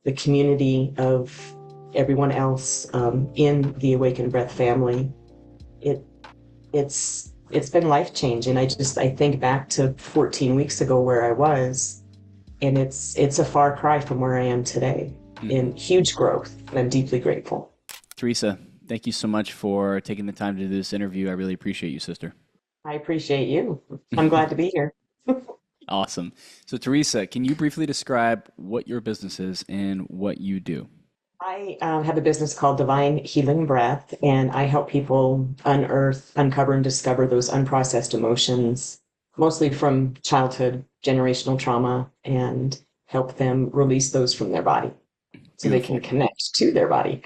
the community of everyone else in the Awakened Breath family. It it's been life changing. I think back to 14 weeks ago where I was, and it's a far cry from where I am today. In huge growth, and I'm deeply grateful. Theresa, thank you so much for taking the time to do this interview. I really appreciate you, sister. I appreciate you. I'm glad to be here. Awesome. So, Theresa, can you briefly describe what your business is and what you do? I have a business called Divine Healing Breath, and I help people unearth, uncover, and discover those unprocessed emotions, mostly from childhood, generational trauma, and help them release those from their body so they can Beautiful. connect to their body.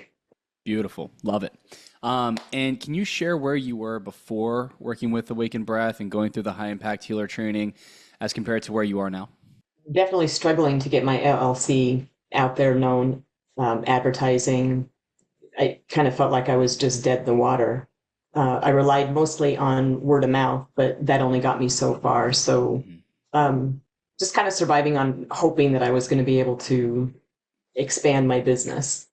Beautiful. Love it. And can you share where you were before working with Awaken Breath and going through the high impact healer training as compared to where you are now? Definitely struggling to get my LLC out there known, advertising. I kind of felt like I was just dead in the water. I relied mostly on word of mouth, but that only got me so far. So Mhm. um, just kind of surviving on hoping that I was going to be able to expand my business.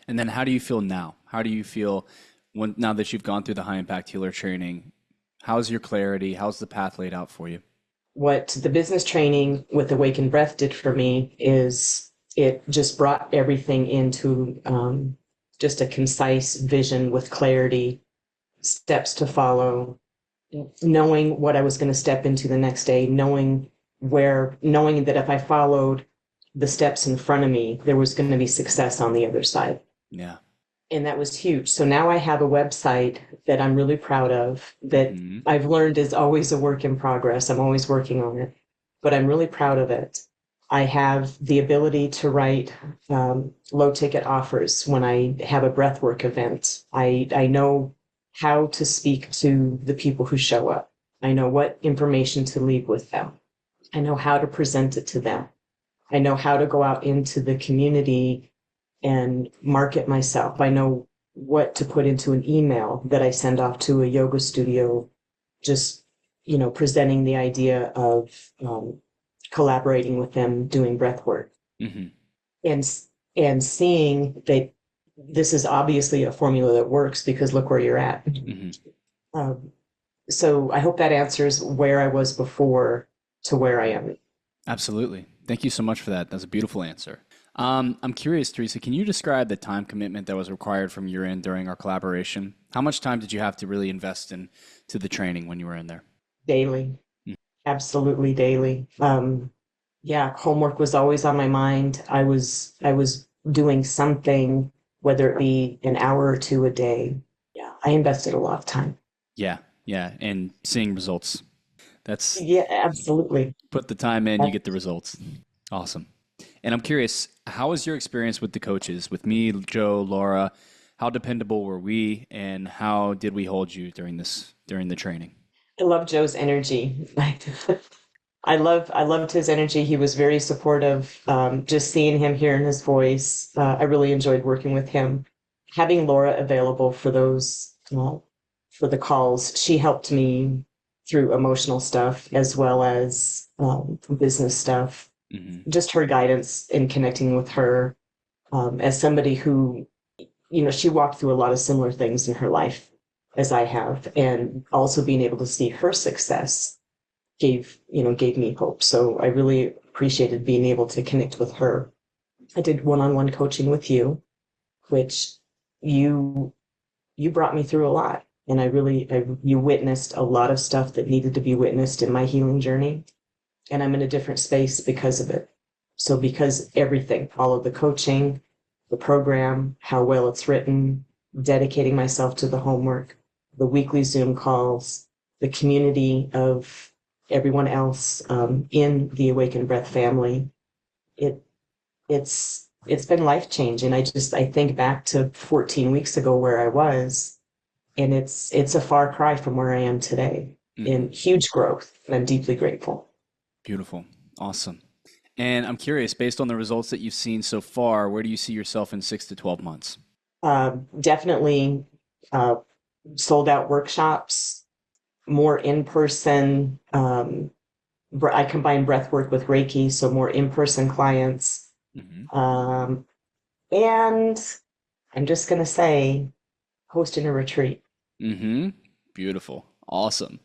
And then how do you feel now? How do you feel now that you've gone through the high impact healer training? How's your clarity? How's the path laid out for you? What the business training with Awakened Breath did for me is it just brought everything into just a concise vision with clarity, steps to follow, knowing what I was going to step into the next day, knowing that if I followed the steps in front of me, there was going to be success on the other side. Yeah. And that was huge. So now I have a website that I'm really proud of that Hmm. I've learned is always a work in progress. I'm always working on it, but I'm really proud of it. I have the ability to write low ticket offers when I have a breathwork event. I know how to speak to the people who show up. I know what information to leave with them. I know how to present it to them. I know how to go out into the community and market myself. I know what to put into an email that I send off to a yoga studio, just, presenting the idea of collaborating with them doing breath work Hmm. and, and seeing that this is obviously a formula that works because look where you're at. Hmm. Um, so I hope that answers where I was before to where I am. Absolutely. Thank you so much for that. That's a beautiful answer. I'm curious, Teresa, can you describe the time commitment that was required from your end during our collaboration? How much time did you have to really invest in to the training when you were in there? Daily, absolutely daily. Yeah, homework was always on my mind. I was doing something, whether it be an hour or two a day. Yeah, I invested a lot of time. Yeah, yeah, and seeing results. That's Yeah, absolutely. put the time in, you get the results. Awesome. And I'm curious, how was your experience with the coaches, with me, Joe, Laura? How dependable were we, and how did we hold you during the training? I love Joe's energy. I loved his energy. He was very supportive. Just seeing him, hearing his voice, I really enjoyed working with him. Having Laura available for those for the calls, she helped me through emotional stuff as well as business stuff. Hmm. Just her guidance in connecting with her as somebody who, she walked through a lot of similar things in her life as I have, and also being able to see her success gave me hope. So I really appreciated being able to connect with her. I did one-on-one coaching with you, which you you brought me through a lot. And you witnessed a lot of stuff that needed to be witnessed in my healing journey. And I'm in a different space because of it. So because everything, all of the coaching, the program, how well it's written, dedicating myself to the homework, the weekly Zoom calls, the community of everyone else in the Awakened Breath family, it it's been life changing. I think back to 14 weeks ago where I was, and it's a far cry from where I am today Hmm. in huge growth, and I'm deeply grateful. Beautiful. Awesome. And I'm curious, based on the results that you've seen so far, where do you see yourself in 6 to 12 months? Definitely uh, sold out workshops, more in person. I combine breath work with Reiki, so more in person clients. Hmm. And I'm just going to say, hosting a retreat. Mm-hmm. Beautiful. Awesome.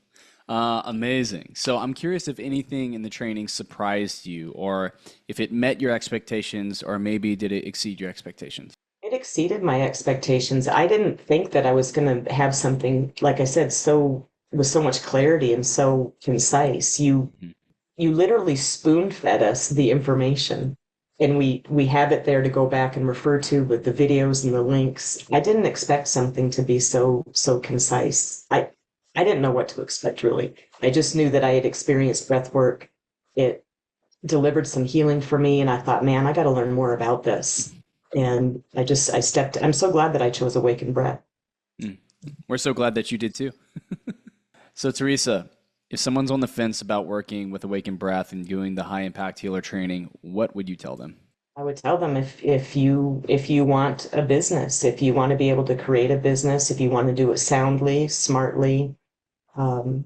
Amazing. So I'm curious if anything in the training surprised you, or if it met your expectations, or maybe did it exceed your expectations? It exceeded my expectations. I didn't think that I was going to have something, like I said, so with so much clarity and so concise. Mhm. You literally spoon fed us the information, and we have it there to go back and refer to with the videos and the links. I didn't expect something to be so concise. I didn't know what to expect, really. I just knew that I had experienced breath work. It delivered some healing for me, and I thought, man, I got to learn more about this. And I stepped. I'm so glad that I chose Awaken Breath. Mm. We're so glad that you did too. So, Teresa, if someone's on the fence about working with Awaken Breath and doing the high impact healer training, what would you tell them? I would tell them, if you want a business, if you want to be able to create a business, if you want to do it soundly, smartly,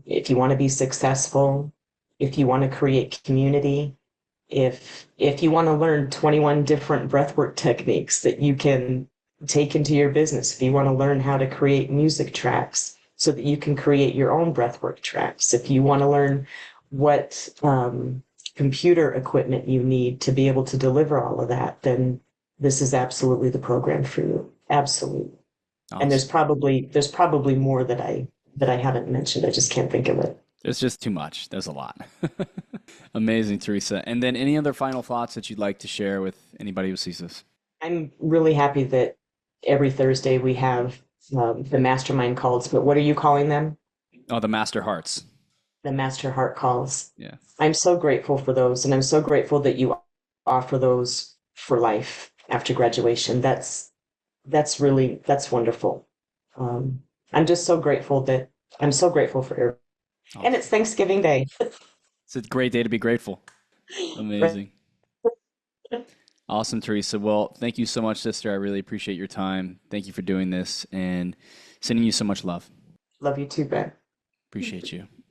if you want to be successful, if you want to create community, if you want to learn 21 different breathwork techniques that you can take into your business, if you want to learn how to create music tracks so that you can create your own breathwork tracks, if you want to learn what computer equipment you need to be able to deliver all of that, then this is absolutely the program for you. Absolutely. And there's Awesome. probably there's probably more that I haven't mentioned. I just can't think of it. There's just too much. There's a lot. Amazing, Teresa. And then any other final thoughts that you'd like to share with anybody who sees this? I'm really happy that every Thursday we have the mastermind calls, but what are you calling them? Oh, the Master Hearts. The Master Heart calls. Yeah. I'm so grateful for those, and I'm so grateful that you offer those for life after graduation. That's wonderful. I'm just so grateful that I'm so grateful for everything. And Awesome. it's Thanksgiving Day. It's a great day to be grateful. Amazing. Awesome, Teresa. Well, thank you so much, sister. I really appreciate your time. Thank you for doing this and sending you so much love. Love you too, Ben. Appreciate you.